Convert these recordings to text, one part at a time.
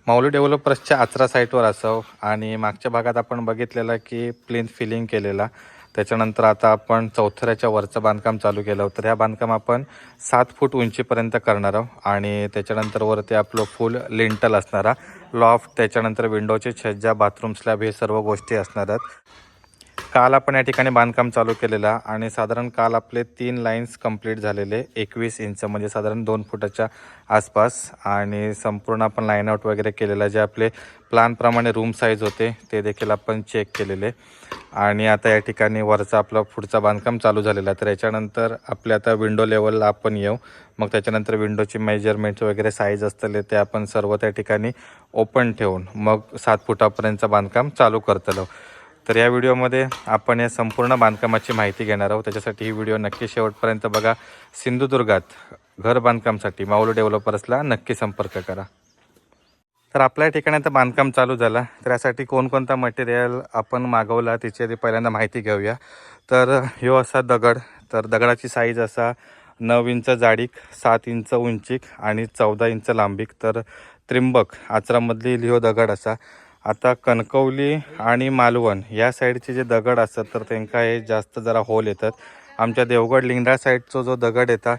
माऊली डेव्हलपर्सच्या आचरा साईटवर असावं आणि मागच्या भागात आपण बघितलेलं की प्लिंथ फिलिंग केलेला. त्याच्यानंतर आता आपण चौथऱ्याच्या वरचं बांधकाम चालू केलं होतं. तर ह्या बांधकाम आपण 7 फूट उंचीपर्यंत करणार आहोत आणि त्याच्यानंतर वरती आपलं फुल लिंटल असणारा लॉफ्ट, त्याच्यानंतर विंडोचे छज्जा, बाथरूम स्लॅब हे सर्व गोष्टी असणार आहेत. काल आपण या ठिकाणी बांधकाम चालू केलेला आणि साधारण काल आपले 3 लाईन्स कंप्लीट झालेले 21 इंच म्हणजे साधारण 2 फुटाच्या आसपास आणि संपूर्ण आपण लाईन आउट वगैरे केलेला. जे आपले प्लॅनप्रमाणे रूम साईज होते ते देखील आपण चेक केलेले आणि आता या ठिकाणी वरचा आपला पुढचा बांधकाम चालू झालेला. तर याच्यानंतर आपल्या आता विंडो लेवलला आपण येऊ. मग त्याच्यानंतर विंडोची मेजरमेंट्स वगैरे साईज असतले ते आपण सर्व त्या ठिकाणी ओपन ठेवून मग 7 फुटापर्यंतचं बांधकाम चालू करतलो. तर या व्हिडिओमध्ये आपण या संपूर्ण बांधकामाची माहिती घेणार आहोत. त्याच्यासाठी ही व्हिडिओ नक्की शेवटपर्यंत बघा. सिंधुदुर्गात घर बांधकामसाठी माऊली डेव्हलपर्सला नक्की संपर्क करा. तर आपल्या ठिकाणी आता बांधकाम चालू झाला. तर यासाठी कोणकोणता मटेरियल आपण मागवला त्याची आधी पहिल्यांदा माहिती घेऊया. तर ह्यो असा दगड, तर दगडाची साईज असा 9 इंच जाडीक, 7 इंच उंचीक आणि 14 इंच लांबीक. तर त्रिंबक आचरामधली ह्यो दगड असा. आता कणकवली आणि मालवण या साईडचे जे दगड असतात तर त्यांका हे जास्त जरा होल येतात. आमच्या देवगड लिंगडा साईडचा जो दगड येतात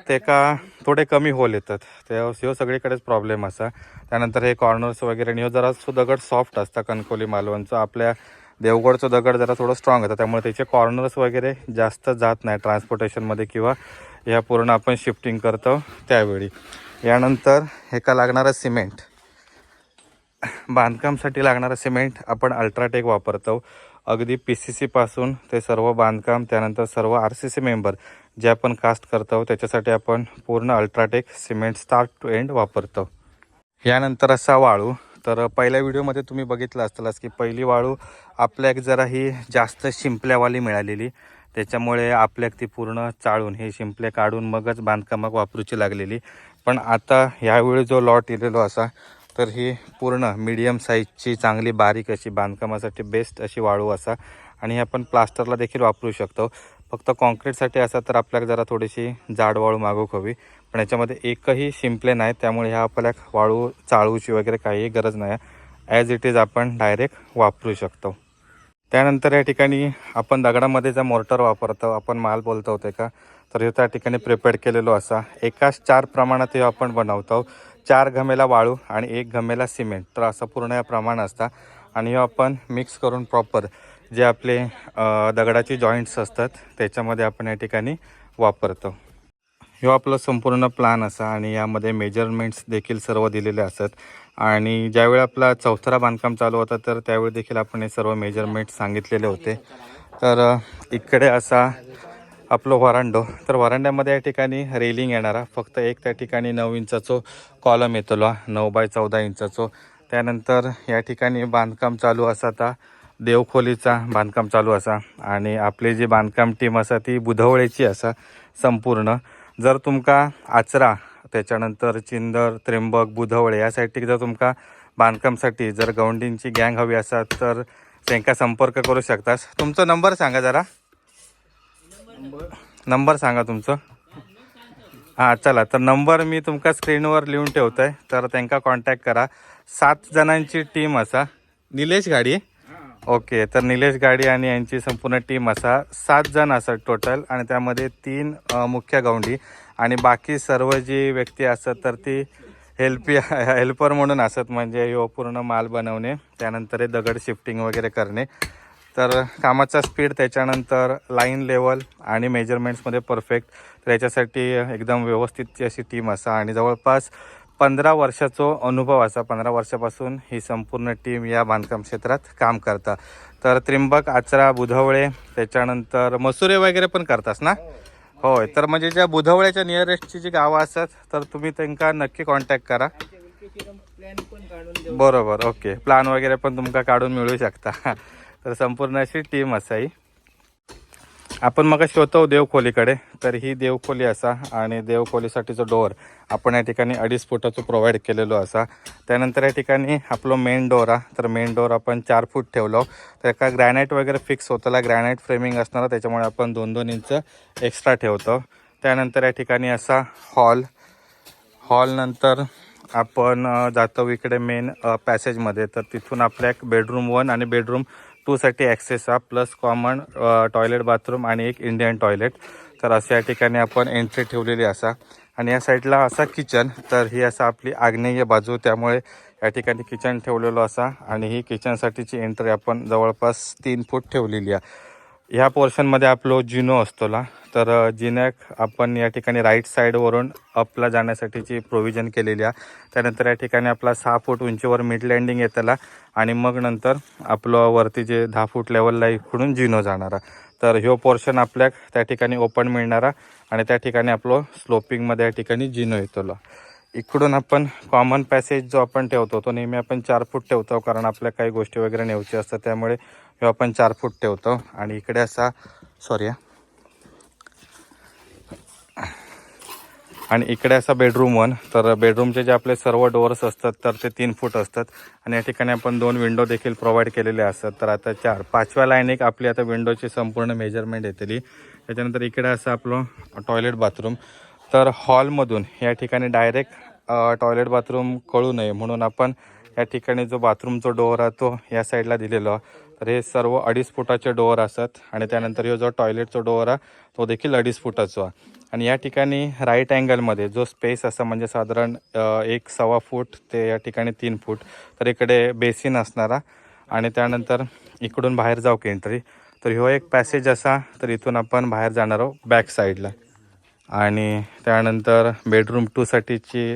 ते का थोडे कमी होल येतात. ह्यो सगळीकडेच प्रॉब्लेम असा. त्यानंतर हे कॉर्नर्स वगैरे आणि ह्यो जरा दगड सॉफ्ट असता कणकवली मालवणचं. आपल्या देवगडचं दगड जरा थोडं स्ट्रॉंग होतं, त्यामुळे त्याचे कॉर्नर्स वगैरे जास्त जात नाही ट्रान्सपोर्टेशनमध्ये किंवा ह्या पूर्ण आपण शिफ्टिंग करतो त्यावेळी. यानंतर हे का लागणारं सिमेंट, बांधकामसाठी लागणारं सिमेंट आपण अल्ट्राटेक वापरतो. अगदी PCC पासून ते सर्व बांधकाम, त्यानंतर सर्व RCC मेंबर जे आपण कास्ट करतो त्याच्यासाठी आपण पूर्ण UltraTech cement start to end वापरतो. यानंतर असा वाळू. तर पहिल्या व्हिडिओमध्ये तुम्ही बघितलं असतालच की पहिली वाळू आपल्याक जरा ही जास्त शिंपल्यावाली मिळालेली, त्याच्यामुळे आपल्याक ती पूर्ण चाळून हे शिंपले काढून मगच बांधकामाक वापरूची लागलेली. पण आता ह्यावेळी जो लॉट इलेलो असा तर ही पूर्ण मीडियम साईजची चांगली बारीक अशी बांधकामासाठी बेस्ट अशी वाळू असा आणि हे आपण प्लास्टरला देखील वापरू शकतो. फक्त कॉन्क्रीटसाठी असा तर आपल्याला जरा थोडीशी जाड वाळू मागूक हवी. पण याच्यामध्ये एकही शिंपले नाही, त्यामुळे ह्या आपल्याला वाळू चाळूची वगैरे काही गरज नाही. ॲज इट इज आपण डायरेक्ट वापरू शकतो. त्यानंतर या ठिकाणी आपण दगडामध्ये जो मोर्टर वापरतो, आपण माल बोलतो होते का, तर हे त्या ठिकाणी प्रिपेअर केलेलो असा. एकाच 4 प्रमाणात हे आपण बनवतो. 4 घमेला वाळू आणि 1 घमेला सिमेंट, तर असं पूर्ण या प्रमाण असतं आणि हे आपण मिक्स करून प्रॉपर जे आपले दगडाचे जॉईंट्स असतात त्याच्यामध्ये आपण या ठिकाणी वापरतो. ह्यो आपलं संपूर्ण प्लॅन असा आणि यामध्ये मेजरमेंट्स देखील सर्व दिलेले असतात. आणि ज्यावेळी आपला चौथरा बांधकाम चालू होता तर त्यावेळी देखील आपण हे सर्व मेजरमेंट्स सांगितलेले होते. तर इकडे असा आपलं व्हरांडो. तर व्हरांड्यामध्ये या ठिकाणी रेलिंग येणारा फक्त एक त्या ठिकाणी 9 इंचाचो कॉलम येतलो, 9 बाय 14 इंचाचो. त्यानंतर या ठिकाणी बांधकाम चालू असा. आता देवखोलीचा बांधकाम चालू असा आणि आपली जी बांधकाम टीम असा ती बुधवळेची असा संपूर्ण. जर तुमका आचरा, त्याच्यानंतर चिंदर, त्र्यंबक, बुधवळे या साईडची जर तुमका बांधकामसाठी जर गवंडींची गँग हवी असा तर त्यांचा संपर्क करू शकतास. तुमचा नंबर सांगा जरा. नंबर सांगा तुमचं. हां चला, तर नंबर मी तुमका स्क्रीनवर लिहून ठेवतो आहे, तर त्यांना कॉन्टॅक्ट करा. 7 जणांची टीम असा. निलेश गाडी, ओके. तर निलेश गाडी आणि यांची संपूर्ण टीम असा 7 जण असतात टोटल आणि त्यामध्ये 3 मुख्य गवंडी आणि बाकी सर्व जी व्यक्ती असतात तर ती हेल्पर म्हणून असतात. म्हणजे ह्यो पूर्ण माल बनवणे, त्यानंतर हे दगड शिफ्टिंग वगैरे करणे. तर कामाचा स्पीड, त्याच्यानंतर लाईन लेवल आणि मेजरमेंट्समध्ये परफेक्ट. तर याच्यासाठी एकदम व्यवस्थितची अशी टीम असा आणि जवळपास 15 वर्षाचा अनुभव असा. 15 वर्षापासून ही संपूर्ण टीम या बांधकाम क्षेत्रात काम करता. तर त्रिंबक, आचरा, बुधवळे, त्याच्यानंतर मसुरे वगैरे पण करतास ना? होय. तर म्हणजे ज्या बुधवळ्याच्या नियरेस्टची जी गावं असतात तर तुम्ही त्यांना नक्की कॉन्टॅक्ट करा. बरोबर, ओके. प्लॅन वगैरे पण तुमका काढून मिळू शकता. तर संपूर्ण अशी टीम असाही. आपण मग होतो देवखोलीकडे. तर ही देवखोली असा आणि देवखोलीसाठीचं डोअर आपण या ठिकाणी 2.5 फुटाचं प्रोव्हाइड केलेलो असा. त्यानंतर या ठिकाणी आपलं मेन डोअर तर मेन डोअर आपण 4 फूट ठेवलो. तर एका ग्रॅनाईट वगैरे फिक्स होताला, ग्रॅनाईट फ्रेमिंग असणार, त्याच्यामुळे आपण 2-2 इंच एक्स्ट्रा ठेवतो. त्यानंतर या ठिकाणी असा हॉल नंतर आपण जातो इकडे मेन पॅसेजमध्ये. तर तिथून आपल्या एक बेडरूम 1 आणि बेडरूम 2 साठी ॲक्सेस हा, प्लस कॉमन टॉयलेट बाथरूम आणि एक इंडियन टॉयलेट. तर अशा या ठिकाणी आपण एंट्री ठेवलेली असा. आणि या साईडला असा किचन. तर ही असा आपली आग्नेय बाजू, त्यामुळे या ठिकाणी किचन ठेवलेलं असा. आणि ही किचनसाठीची एंट्री आपण जवळपास 3 फूट ठेवलेली आहे. ह्या पोर्शनमध्ये आपलो जिनो असतोला. तर जिन्याक आपण या ठिकाणी राईट साईडवरून अपला जाण्यासाठीची प्रोव्हिजन केलेली आहे. त्यानंतर या ठिकाणी आपला 6 फूट उंचीवर मिड लँडिंग येतला. आणि मग नंतर आपलं वरती जे 10 फूट लेवलला इकडून जिनो जाणारा. तर ह्यो पोर्शन आपल्याक त्या ठिकाणी ओपन मिळणारा. आणि त्या ठिकाणी आपलं स्लोपिंगमध्ये या ठिकाणी जिनो येतोला. इकडून आपण कॉमन पॅसेज जो आपण ठेवतो तो नेहमी आपण 4 फूट ठेवतो, कारण आपल्या काही गोष्टी वगैरे न्यायची असतात, त्यामुळे हे आपण 4 फूट ठेवतो. आणि इकडे असा आणि इकडे असा बेडरूम 1. तर बेडरूमचे जे आपले सर्व डोअर्स असतात तर ते 3 फूट असतात. आणि या ठिकाणी आपण 2 विंडो देखील प्रोव्हाइड केलेले असतात. तर आता 4, 5व्या लाईन एक आपली आता विंडोची संपूर्ण मेजरमेंट येतली. त्याच्यानंतर इकडे असं आपलं टॉयलेट बाथरूम. तर हॉलमधून या ठिकाणी डायरेक्ट टॉयलेट बाथरूम कळू नये म्हणून आपण या ठिकाणी जो बाथरूमचा डोअर आहे तो या साईडला दिलेला. तर हे सर्व 2.5 फुटाचे डोअर असतात. आणि त्यानंतर हे जो टॉयलेटचा डोअर आहे तो देखील 2.5 फुटाचा आहे. आणि या ठिकाणी राईट अँगलमध्ये जो स्पेस असा म्हणजे साधारण 1.25 फूट ते या ठिकाणी 3 फूट. तर इकडे बेसिन असणारा. आणि त्यानंतर इकडून बाहेर जाऊ की एंट्री. तर ह्यो एक पॅसेज असा. तर इथून आपण बाहेर जाणार आहोत बॅक साईडला. आणि त्यानंतर बेडरूम 2 साठीची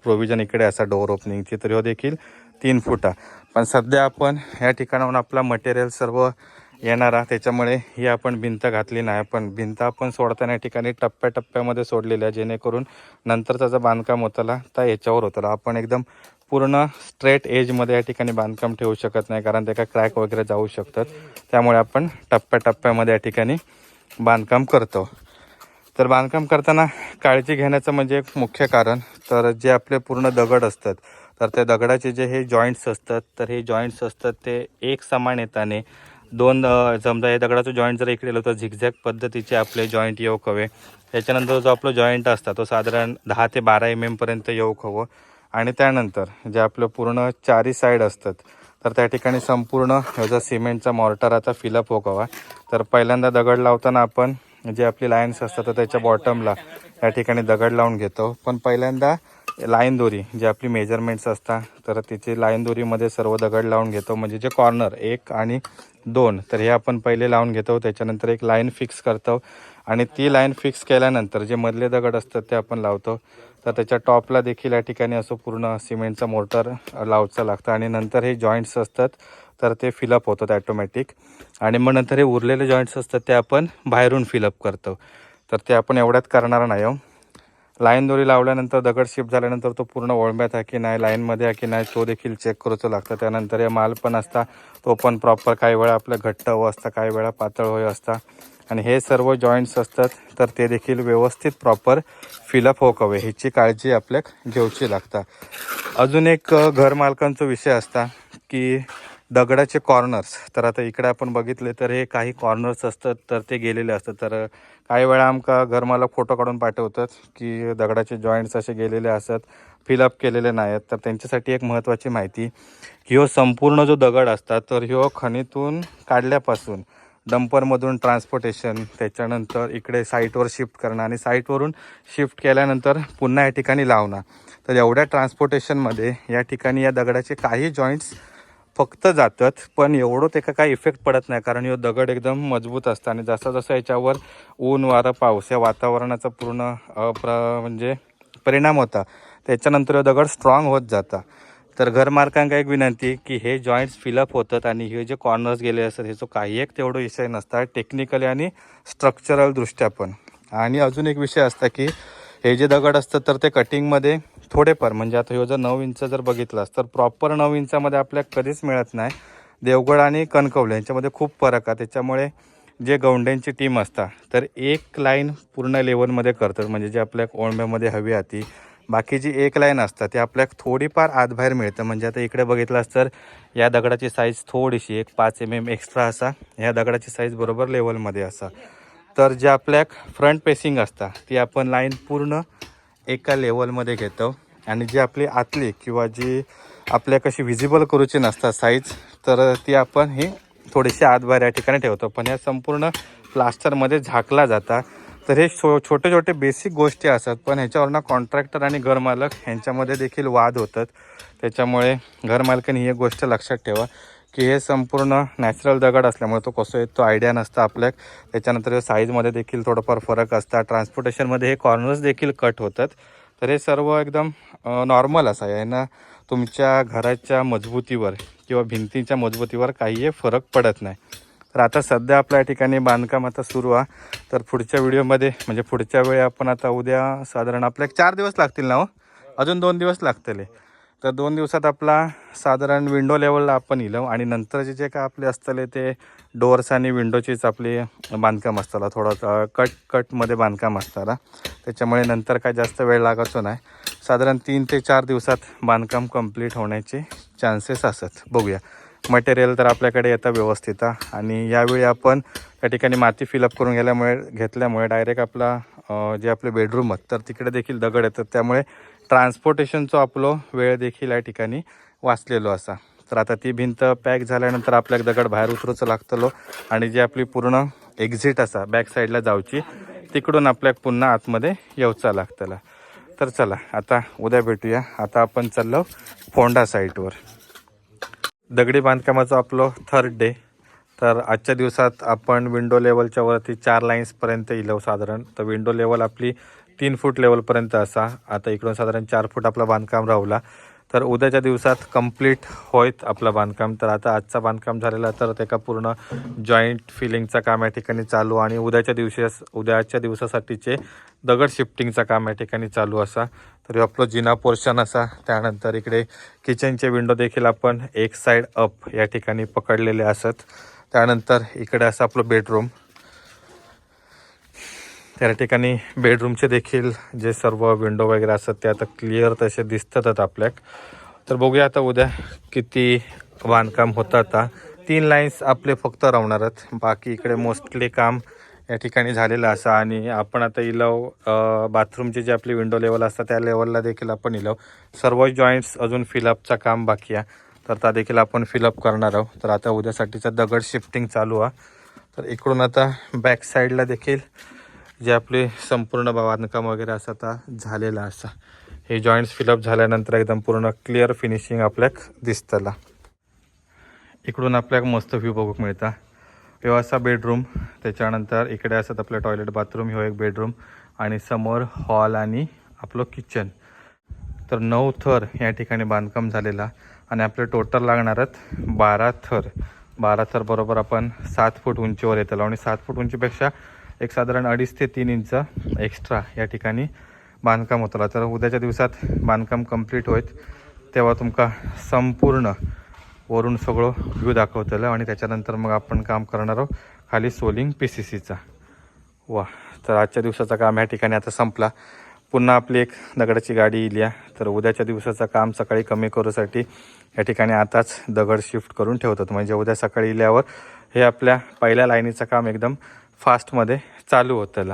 प्रोव्हिजन इकडे असा डोअर ओपनिंगची. तर ह्यो देखील 3 फुटा. पण सध्या आपण या ठिकाणाहून आपला मटेरियल सर्व येणारा, त्याच्यामुळे ही आपण भिंत घातली नाही. पण भिंत आपण सोडताना या ठिकाणी टप्प्याटप्प्यामध्ये सोडलेली आहे, जेणेकरून नंतरचं जर बांधकाम होताला तर याच्यावर होतं. आपण एकदम पूर्ण स्ट्रेट एजमध्ये या ठिकाणी बांधकाम ठेवू शकत नाही, कारण त्याला क्रॅक वगैरे जाऊ शकतात. त्यामुळे आपण टप्प्याटप्प्यामध्ये या ठिकाणी बांधकाम करतो. तर बांधकाम करताना काळजी घेण्याचं म्हणजे एक मुख्य कारण, तर जे आपले पूर्ण दगड असतात तर त्या दगडाचे जे हे जॉईंट्स असतात तर हे जॉईंट्स असतात ते एक समान येताने समजा हे दगडाचं जॉईंट जर इकडे आलं तर झिगझॅग पद्धतीचे आपले जॉईंट येऊ हवे. त्याच्यानंतर जो आपला जॉईंट असता तो साधारण 10 ते 12 mm पर्यंत येऊ हवं. आणि त्यानंतर जे आपलं पूर्ण 4ही साईड असतात तर त्या ठिकाणी संपूर्ण ह्याचा सिमेंटचा मॉर्टर आता फिलअप हो हवा. तर पहिल्यांदा दगड लावताना आपण जे आपली लाईन्स असतात तर त्याच्या बॉटमला या ठिकाणी दगड लावून घेतो. पण पहिल्यांदा लाईन दोरी जे आपली मेजरमेंट्स असतात तर तिची लाईन दोरीमध्ये सर्व दगड लावून घेतो. म्हणजे जे कॉर्नर 1 आणि 2 तर हे आपण पहिले लावून घेतो. त्याच्यानंतर एक लाईन फिक्स करतो. आणि ती लाईन फिक्स केल्यानंतर जे मधले दगड असतात ते आपण लावतो. तर त्याच्या टॉपला देखील या ठिकाणी असं पूर्ण सिमेंटचा मोर्टर लावायचं लागतं. आणि नंतर हे जॉईंट्स असतात तर ते फिलअप होतात ॲटोमॅटिक. आणि मग नंतर हे उरलेले जॉईंट्स असतात ते आपण बाहेरून फिलअप करतो. तर ते आपण एवढ्यात करणार नाही आहोत. लाईन दोरी लावल्यानंतर दगड शिफ्ट झाल्यानंतर तो पूर्ण ओळंब्यात आहे की नाही, लाईनमध्ये आहे की नाही, तो देखील चेक करायचं लागतं. त्यानंतर हे माल पण असता तो पण प्रॉपर, काही वेळा आपलं घट्ट हो असता, काही वेळा पातळ होय असता. आणि हे सर्व जॉईंट्स असतात तर ते देखील व्यवस्थित प्रॉपर फिलअप हो हवे, ह्याची काळजी आपल्याक घेऊची लागता. अजून एक घरमालकांचा विषय असता की दगडाचे कॉर्नर्स. तर आता इकडे आपण बघितले तर हे काही कॉर्नर्स असतात तर ते गेलेले असतात. तर काही वेळा आमका घरमालक फोटो काढून पाठवतात की दगडाचे जॉईंट्स असे गेलेले असतात, फिलअप केलेले नाहीत. तर त्यांच्यासाठी एक महत्त्वाची माहिती, ह्यो संपूर्ण जो दगड असतात तर ह्यो खणीतून काढल्यापासून डंपरमधून ट्रान्सपोर्टेशन, त्याच्यानंतर इकडे साईटवर शिफ्ट करणं आणि साईटवरून शिफ्ट केल्यानंतर पुन्हा या ठिकाणी लावणं. तर एवढ्या ट्रान्सपोर्टेशनमध्ये या ठिकाणी या दगडाचे काही जॉईंट्स फक्त जातात, पण एवढं त्याचा काही इफेक्ट पडत नाही, कारण हे दगड एकदम मजबूत असतं. आणि जसं जसं याच्यावर ऊन वारं पाऊस या वातावरणाचा पूर्ण म्हणजे परिणाम होता, त्याच्यानंतर हे दगड स्ट्रॉंग होत जाता. तर घरमालकांका एक विनंती की हे जॉईंट्स फिलअप होतात आणि हे जे कॉर्नर्स गेले असतात ह्याचं काही एक तेवढं विषय नसतात टेक्निकली आणि स्ट्रक्चरल दृष्ट्या पण. आणि अजून एक विषय असता की हे जे दगड असतात तर ते कटिंगमध्ये थोडेफार, म्हणजे आता ह्यो जर 9 इंच जर बघितलास तर प्रॉपर 9 इंचामध्ये आपल्याला कधीच मिळत नाही. देवगड आणि कणकवली यांच्यामध्ये खूप फरक आहे. त्याच्यामुळे जे गौंड्यांची टीम असतात तर एक लाईन पूर्ण लेवलमध्ये करतात, म्हणजे जे आपल्या ओळंब्यामध्ये हवी आहे ती. बाकीची एक लाईन असतात ते आपल्याला थोडीफार आतबाहेर मिळतं. म्हणजे आता इकडे बघितलास तर या दगडाची साईज थोडीशी एक 5 mm एक्स्ट्रा असा, ह्या दगडाची साईज बरोबर लेवलमध्ये असा. तर जे आपल्या फ्रंट पेसिंग असतात ती आपण लाईन पूर्ण एका लेवलमध्ये घेतो. आणि जी आपली आतली किंवा जी आपल्या कशी विजिबल करूची नसतात साईज, तर ती आपण ही थोडीशी आतबाहेर या ठिकाणी ठेवतो. पण या संपूर्ण प्लास्टरमध्ये झाकला जाता. तर हे छोटे छोटे बेसिक गोष्टी असतात, पण ह्याच्यावरनं कॉन्ट्रॅक्टर आणि घरमालक ह्यांच्यामध्ये देखील वाद होतात. त्याच्यामुळे घरमालकाने ही एक गोष्ट लक्षात ठेवा की हे संपूर्ण नॅचरल दगड असल्यामुळे तो कसं येतो आयडिया नसता आपल्याक. त्याच्यानंतर साईजमध्ये देखील थोडंफार फरक असतात. ट्रान्सपोर्टेशनमध्ये हे कॉर्नर्स देखील कट होतात. तर हे सर्व एकदम नॉर्मल असं आहे ना. तुमच्या घराच्या मजबूतीवर किंवा भिंतीच्या मजबूतीवर काही फरक पडत नाही. तर आता सध्या आपल्या ठिकाणी बांधकाम आता सुरू आहे. तर पुढच्या व्हिडिओमध्ये म्हणजे पुढच्या वेळी आपण आता उद्या साधारण आपल्या 4 दिवस लागतील ना हो, अजून 2 दिवस लागतील. तर 2 दिवसात आपला साधारण विंडो लेवलला आपण येलो आणि नंतरचे जे काय आपले असतले ते डोअर्स आणि विंडोचीच आपली बांधकाम असताला. थोडं कटमध्ये बांधकाम असताला. त्याच्यामुळे नंतर काय जास्त वेळ लागायचो नाही. साधारण 3 ते 4 दिवसात बांधकाम कंप्लीट होण्याचे चान्सेस असतात. बघूया. मटेरियल तर आपल्याकडे येतं व्यवस्थित आणि यावेळी आपण त्या ठिकाणी माती फिलअप करून घेतल्यामुळे डायरेक्ट आपला जे आपले बेडरूम आहेत तर तिकडे देखील दगड येतात. त्यामुळे ट्रान्सपोर्टेशनचा आपलं वेळ देखील या ठिकाणी वाचलेलो असा. तर आता ती भिंत पॅक झाल्यानंतर आपल्याला दगड बाहेर उतरूचं लागतलो आणि जी आपली पूर्ण एक्झिट असा बॅक साईडला जाऊची, तिकडून आपल्याला पुन्हा आतमध्ये येऊचा लागतला. तर चला आता उद्या भेटूया. आता आपण चाललो फोंडा साईटवर. दगडी बांधकामाचं आपलं 3rd डे. तर आजच्या दिवसात आपण विंडो लेवलच्या वरती 4 लाईन्सपर्यंत येलो साधारण. तर विंडो लेवल आपली 3 फूट लेवलपर्यंत असा. आता इकडून साधारण 4 फूट आपला बांधकाम राहुला. तर उद्याच्या दिवसात कंप्लीट होईत आपलं बांधकाम. तर आता आजचा बांधकाम झालेला तर त्याका पूर्ण जॉईंट फिलिंगचं काम या ठिकाणी चालू आणि उद्याच्या दिवसासाठीचे दगड शिफ्टिंगचं काम या ठिकाणी चालू असा. तर आपलं जिना पोर्शन असा. त्यानंतर इकडे किचनचे विंडो देखील आपण एक साईड अप या ठिकाणी पकडलेले असत. त्यानंतर इकडे असं आपलं बेडरूम. त्या ठिकाणी बेडरूमचे देखील जे सर्व विंडो वगैरे असतात ते आता क्लिअर तसे दिसतातच आपल्याक. तर बघूया आता उद्या किती बांधकाम होतं. आता 3 लाईन्स आपले फक्त राहणारच. बाकी इकडे मोस्टली काम या ठिकाणी झालेलं असं. आणि आपण आता इलव बाथरूमचे जे आपले विंडो लेवल असतात त्या लेवलला देखील आपण इलव सर्व जॉईंट्स अजून फिलअपचं काम बाकी आहे. तर त्या देखील आपण फिलअप करणार आहोत. तर आता उद्यासाठीचं दगड शिफ्टिंग चालू आहे. तर इकडून आता बॅक साईडला देखील जे आपले संपूर्ण बांधकाम वगैरे असं आता झालेलं असं. हे जॉईंट्स फिलअप झाल्यानंतर एकदम पूर्ण क्लिअर फिनिशिंग आपल्याक दिसतला. इकडून आपल्याक मस्त व्ह्यू बघू मिळता. हे असा बेडरूम. त्याच्यानंतर इकडे असत आपलं टॉयलेट बाथरूम. ह्यो एक बेडरूम आणि समोर हॉल आणि आपलं किचन. तर 9 थर या ठिकाणी बांधकाम झालेला आणि आपले टोटल लागणारच 12 थर. 12 थर बरोबर आपण 7 फूट उंचीवर येतलो आणि 7 फूट उंचीपेक्षा एक साधारण 2.5 ते 3 इंच एक्स्ट्रा या ठिकाणी बांधकाम होतं. तर उद्याच्या दिवसात बांधकाम कंप्लीट होईत तेव्हा तुमका संपूर्ण वरून सगळं व्ह्यू दाखवतलं आणि त्याच्यानंतर मग आपण काम करणार आहोत खाली सोलिंग PCCचा. वा. तर आजच्या दिवसाचं काम या ठिकाणी आता संपला. पुन्हा आपली एक दगडाची गाडी येईल. तर उद्याच्या दिवसाचं काम सकाळी कमी करूसाठी या ठिकाणी आताच दगड शिफ्ट करून ठेवतात. म्हणजे उद्या सकाळी इल्यावर हे आपल्या पहिल्या लाईनीचं काम एकदम फास्टमध्ये चालू होतं.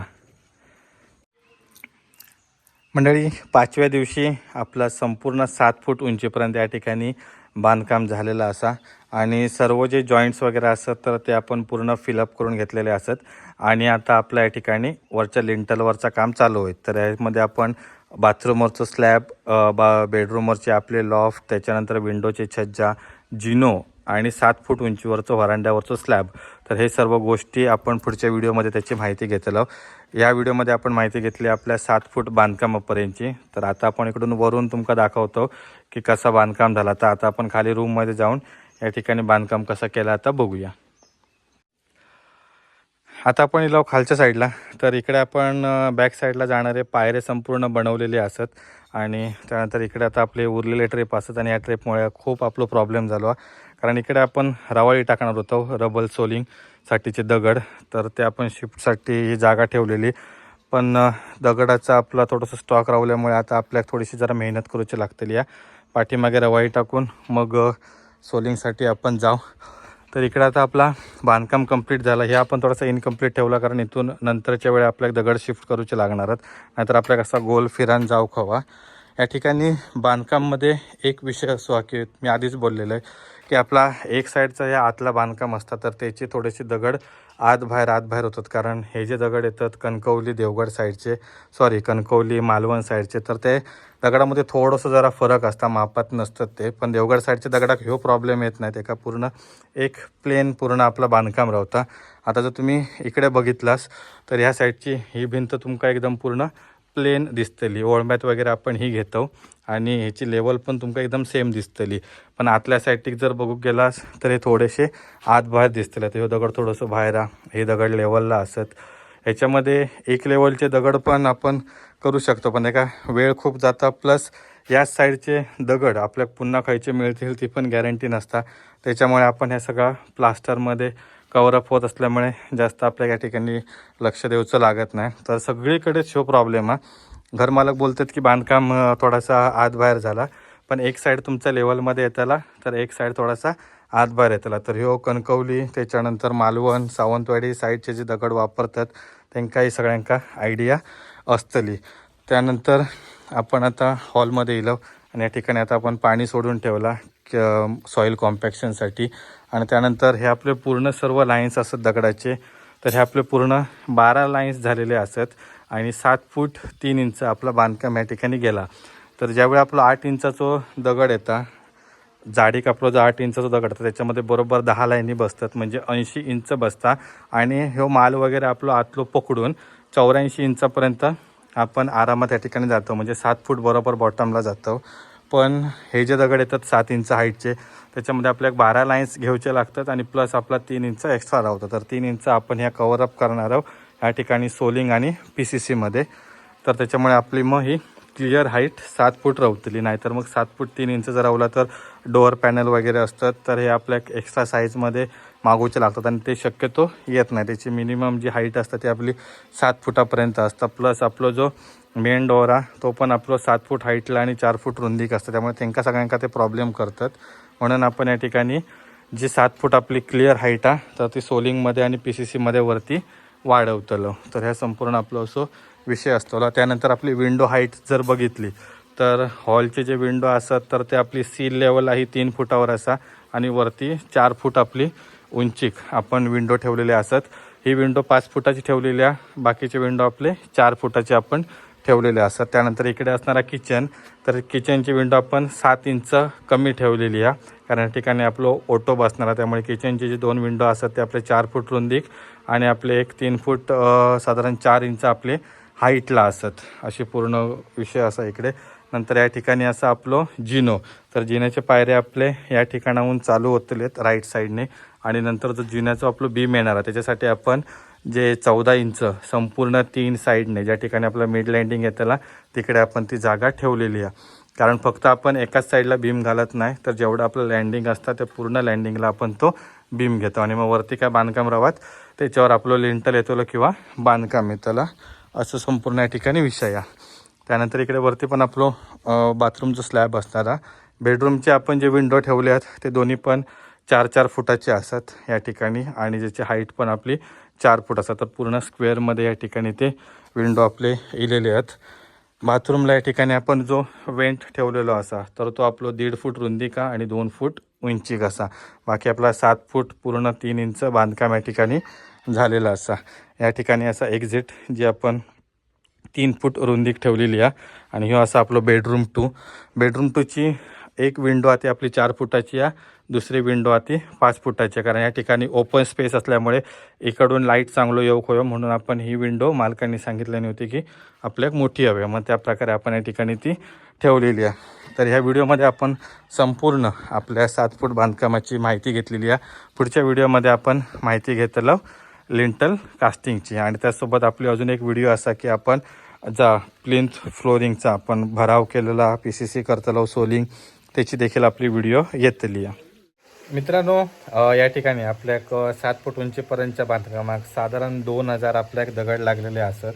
मंडळी 5व्या दिवशी आपला संपूर्ण 7 फूट उंचीपर्यंत या ठिकाणी बांधकाम झालेलं असा आणि सर्व जे जॉईंट्स वगैरे असतात तर ते आपण पूर्ण फिलअप करून घेतलेले असत. आणि आता आपल्या या ठिकाणी वरच्या लिंटलवरचं काम चालू होईल. तर यामध्ये आपण बाथरूमवरचं स्लॅब, बेडरूमवरचे आपले लॉफ्ट, त्याच्यानंतर विंडोचे छज्जा, जिनो आणि 7 फूट उंचीवरचं व्हरांड्यावरचं स्लॅब. तर हे सर्व गोष्टी आपण पुढच्या व्हिडिओमध्ये त्याची माहिती घेतलो. या व्हिडिओमध्ये आपण माहिती घेतली आपल्या 7 फूट बांधकामापर्यंतची. तर आता आपण इकडून वरून तुमका दाखवतो की कसा बांधकाम झाला. तर आता आपण खाली रूममध्ये जाऊन या ठिकाणी बांधकाम कसं केलं आता बघूया. आता आपण इलो खालच्या साईडला. तर इकडे आपण बॅक साईडला जाणारे पायरे संपूर्ण बनवलेले असत आणि त्यानंतर इकडे आता आपले उरलेले ट्रेप असतात आणि या ट्रेपमुळे खूप आपलं प्रॉब्लेम झालो. कारण इकडे आपण रवाळी टाकणार होतो रबल सोलिंगसाठीचे दगड. तर ते आपण शिफ्टसाठी ही जागा ठेवलेली, पण दगडाचा आपला थोडंसं स्टॉक राहिल्यामुळे आता आपल्याला थोडीशी जरा मेहनत करूची लागतेली. या पाठीमागे रवाळी टाकून मग सोलिंगसाठी आपण जाऊ. तर इकडे आता आपला बांधकाम कंप्लीट झालं. हे आपण थोडंसं इनकम्प्लीट ठेवला कारण इथून नंतरच्या वेळी आपल्याला दगड शिफ्ट करूचे लागणारच, नाहीतर आपल्याला कसा गोल फिरान जाऊ खवा. या ठिकाणी बांधकाममध्ये एक विषय असो की मी आधीच बोललेलो आहे की आपला एक साईडचा या आतला बांधकाम असतात तर त्याची थोडेसे दगड आत बाहेर होतात, कारण हे जे दगड येतात कणकवली देवगड साईडचे कणकवली मालवण साईडचे, तर ते दगडामध्ये थोडंसं जरा फरक असता, मापात नसतात ते. पण देवगड साईडच्या दगडात ह्यो प्रॉब्लेम येत नाही, एका पूर्ण एक प्लेन पूर्ण आपलं बांधकाम राहता. आता जर तुम्ही इकडे बघितलास तर ह्या साईडची ही भिंत तुमका एकदम पूर्ण प्लेन दिसतली, ओळंब्यात वगैरे आपण ही घेतो आणि ह्याची लेवल पण तुमका एकदम सेम दिसतली. पण आतल्या साईडटिक जर बघू गेलास तर हे थोडेसे आत बाहेर दिसतले. हे दगड थोडंसं बाहेर, हे दगड लेवलला असत. ह्याच्यामध्ये एक लेवलचे दगड पण आपण करू शकतो, पण एका वेळ खूप जाता, प्लस याच साईडचे दगड आपल्याला पुन्हा खायचे मिळतील ती पण गॅरंटी नसता. त्याच्यामुळे आपण हे सगळं प्लास्टरमध्ये कवरअप होत असल्यामुळे जास्त आपल्या या ठिकाणी लक्ष द्यायचं लागत नाही. तर सगळीकडेच ह्यो प्रॉब्लेम आहे. घरमालक बोलतात की बांधकाम थोडासा आत बाहेर झाला, पण एक साईड तुमच्या लेवलमध्ये येताला तर एक साईड थोडासा आत बाहेर येताला. तर ह्यो कणकवली, त्याच्यानंतर मालवण, सावंतवाडी साईडचे जे दगड वापरतात त्यांकाही सगळ्यांका आयडिया असतली. त्यानंतर आपण आता हॉलमध्ये येलो आणि या ठिकाणी आता आपण पाणी सोडून ठेवला सॉईल कॉम्पॅक्शनसाठी. आणि त्यानंतर हे आपले पूर्ण सर्व लाईन्स असत दगडाचे, तर हे आपले पूर्ण 12 लाईन्स झालेले असत आणि 7 फूट 3 इंच आपला बांधकाम या ठिकाणी गेला. तर ज्यावेळी आपला 8 इंचाचा दगड येता, जाडीक आपला जो 8 इंचाचा दगड येतं त्याच्यामध्ये बरोबर 10 लाईनी बसतात, म्हणजे 80 इंच बसता. आणि ह्यो माल वगैरे आपलं आतलो पकडून 84 इंचापर्यंत आपण आरामात या ठिकाणी जातो, म्हणजे 7 फूट बरोबर बॉटमला जातो. पण हे जे दगड येतात 7 इंच हाईटचे त्याच्यामध्ये आपल्याला 12 लाईन्स घ्यायचे लागतात आणि प्लस आपला 3 इंच एक्स्ट्रा राहतो. तर 3 इंच आपण ह्या कवरअप करणार आहोत या ठिकाणी सोलिंग आणि PCCमध्ये. तर त्याच्यामुळे आपली मग ही क्लिअर हाईट 7 फूट राहतली. नाहीतर मग 7 फूट 3 इंच जर रावला तर डोअर पॅनल वगैरे असतात तर हे आपल्या एक्स्ट्रा साईजमध्ये मागवचे लागतात आणि ते शक्यतो येत नाही. त्याची मिनिमम जी हाईट असते ती आपली 7 फुटापर्यंत असतं. प्लस आपलं जो मेन डोअर आहे तो पण आपलं 7 फूट हाईटला आणि 4 फूट रुंदीक असतं, त्यामुळे त्यांना सगळ्यांका ते प्रॉब्लेम करतात. म्हणून आपण या ठिकाणी जी 7 फूट आपली क्लिअर हाईट आहे तर ती सोलिंगमध्ये आणि PCCमध्ये वरती वाढवतलो. तर ह्या संपूर्ण आपलं असं विषय असतो. त्यानंतर आपली विंडो हाईट जर बघितली तर हॉलचे जे विंडो असतात तर ते आपली सील लेवल आहे 3 फुटावर असा आणि वरती 4 फूट आपली उंचीक आपण विंडो ठेवलेले असतात. ही विंडो 5 फुटाची ठेवलेली आहे, बाकीचे विंडो आपले 4 फुटाचे आपण ठेवलेले असतात. त्यानंतर इकडे असणारा किचन, तर किचनची विंडो आपण 7 इंच कमी ठेवलेली आहे, कारण या ठिकाणी आपलं ऑटो बसणार आहे. त्यामुळे किचनचे जे 2 विंडो असतात ते आपले 4 फूट रुंदीक आणि आपले एक 3 फूट साधारण 4 इंच आपले हाईटला असत. अशी पूर्ण विषय असा इकडे. नंतर या ठिकाणी असं आपलं जिनो, तर जिन्याचे पायऱ्या आपले या ठिकाणाहून चालू होतलेत राईट साईडने. आणि नंतर जो जिन्याचं आपलं बीम येणार आहे त्याच्यासाठी आपण जे 14 इंच संपूर्ण 3 साईडने ज्या ठिकाणी आपलं मिड लँडिंग येताला तिकडे आपण ती जागा ठेवलेली आहे. कारण फक्त आपण एकाच साईडला बीम घालत नाही, तर जेवढं आपलं लँडिंग असतं त्या पूर्ण लँडिंगला आपण तो बीम घेतो आणि मग वरती काय बांधकाम राहत त्याच्यावर आपलं लिंटल येतो किंवा बांधकाम येतं, असं संपूर्ण या ठिकाणी विषय आहे. त्यानंतर इकडे वरती पण आपलं बाथरूमचं स्लॅब असणार आहे. बेडरूमचे आपण जे विंडो ठेवले आहेत ते दोन्ही पण 4-4 फुटाचे असतात या ठिकाणी आणि ज्याची हाईट पण आपली 4 फूट असतात. तर पूर्ण स्क्वेअरमध्ये या ठिकाणी ते विंडो आपले इलेले आहेत. बाथरूमला या ठिकाणी आपण जो वेंट ठेवलेला असा तर तो आपलं 1.5 फूट रुंदी का आणि 2 फूट उंची कसा, बाकी आपला 7 फूट पूर्ण 3 इंच बांधकाम या ठिकाणी झालेला असा. या ठिकाणी असा एक्झिट जी आपण 3 फूट रुंदीक ठेवलेली आहे. आणि ह्यो असा आपलं बेडरूम 2ची एक विंडो आहे ती आपली 4 फुटाची आहे, दुसरी विंडो आहे ती 5 फुटाची आहे. कारण या ठिकाणी ओपन स्पेस असल्यामुळे इकडून लाईट चांगलं येऊ होयो, म्हणून आपण ही विंडो मालकांनी सांगितलेली होती की आपल्याला मोठी हवी, मग त्याप्रकारे आपण या ठिकाणी ती ठेवलेली आहे. तर ह्या व्हिडिओमध्ये आपण संपूर्ण आपल्या 7 फूट बांधकामाची माहिती घेतलेली आहे. पुढच्या व्हिडिओमध्ये आपण माहिती घेतलं लिंटल कास्टिंगची, आणि त्यासोबत आपली अजून एक व्हिडिओ असा की आपण जा प्लिंथ फ्लोरिंगचा आपण भराव केलेला PCC करतलो सोलिंग, त्याची देखील आपली व्हिडिओ येतली आहे. मित्रांनो, या ठिकाणी आपल्या 7 फूट उंचीपर्यंतच्या बांधकामाक साधारण 2000 आपल्याक दगड लागलेले असत.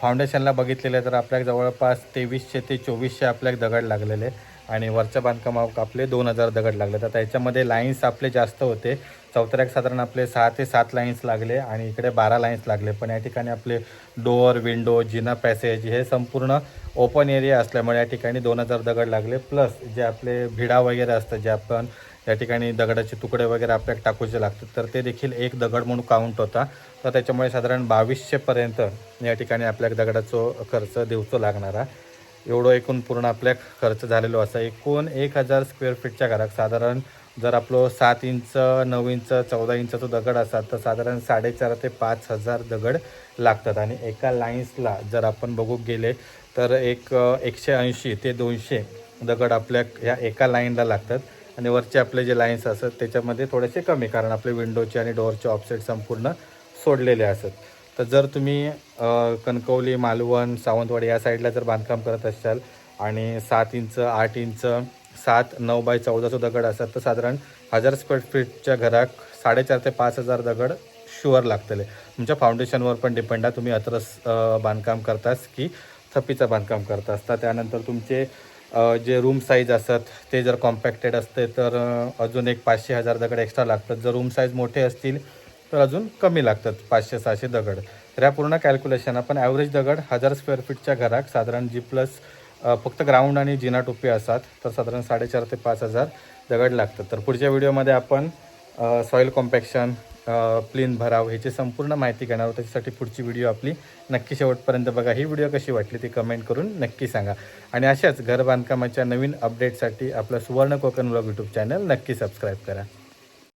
फाउंडेशनला बघितलेले तर आपल्याक जवळपास 2300 ते 2400 आपल्याक दगड लागलेले आणि वरच्या बांधकामावर आपले 2000 दगड लागले. तर त्याच्यामध्ये लाईन्स आपले जास्त होते. चौथऱ्याक साधारण आपले 6 ते 7 लाईन्स लागले आणि इकडे 12 लाईन्स लागले. पण या ठिकाणी आपले डोअर, विंडो, जिना पॅसेज हे संपूर्ण ओपन एरिया असल्यामुळे या ठिकाणी 2000 दगड लागले. प्लस जे आपले भिडा वगैरे असतं, जे आपण या ठिकाणी दगडाचे तुकडे वगैरे आपल्याला टाकूचे लागतात, तर ते देखील एक दगड म्हणून काउंट होता. तर त्याच्यामुळे साधारण 2200पर्यंत या ठिकाणी आपल्या दगडाचा खर्च दिवसो लागणारा. एवढं एकूण पूर्ण आपल्या खर्च झालेलो असा. एकूण 1000 स्क्वेअर फीटच्या घरात साधारण जर आपलं 7 इंच, 9 इंच, 14 इंचाचा दगड असतात तर साधारण 4.5 ते 5,000 दगड लागतात. आणि एका लाईन्सला जर आपण बघू गेले तर 180 ते 200 दगड आपल्या ह्या एका लाईनला लागतात. आणि वरचे आपले जे लाईन्स असतात त्याच्यामध्ये थोडेसे कमी, कारण आपले विंडोचे आणि डोअरचे ऑफसेट संपूर्ण सोडलेले असतात. तर जर तुम्ही कणकवली, मालवण, सावंतवाडी या साईडला जर बांधकाम करत असाल आणि 7 इंच, 8 इंच, 7, 9 बाय 14चा दगड असतात तर साधारण 1000 स्क्वेअर फीटच्या घरात 4,500 ते 5,000 दगड शुअर लागतले. तुमच्या फाउंडेशनवर पण डिपेंड आहे, तुम्ही अतरस बांधकाम करतास की थप्पीचं बांधकाम करत असता. त्यानंतर तुमचे जे रूम साईज असतात ते जर कॉम्पॅक्टेड असते तर अजून एक 500-1000 दगड एक्स्ट्रा लागतात. जर रूम साईज मोठे असतील तर अजून कमी लागतात, 500-600 दगड. तर या पूर्ण कॅल्क्युलेशन आपण ॲव्हरेज दगड 1000 स्क्वेअर फीटच्या घरात साधारण G+ फक्त ग्राउंड आणि जिना टोपी असतात तर साधारण 4,500 ते 5,000 दगड लागतात. तर पुढच्या व्हिडिओमध्ये आपण सॉईल कॉम्पॅक्शन, प्लीन भराव ह्याची संपूर्ण माहिती घेणार आहोत. त्याच्यासाठी पुढची व्हिडिओ आपली नक्की शेवटपर्यंत बघा. ही व्हिडिओ कशी वाटली ती कमेंट करून नक्की सांगा. आणि अशाच घर बांधकामाच्या नवीन अपडेटसाठी आपलं सुवर्ण कोकण व्लॉग यूट्यूब चॅनल नक्की सबस्क्राईब करा.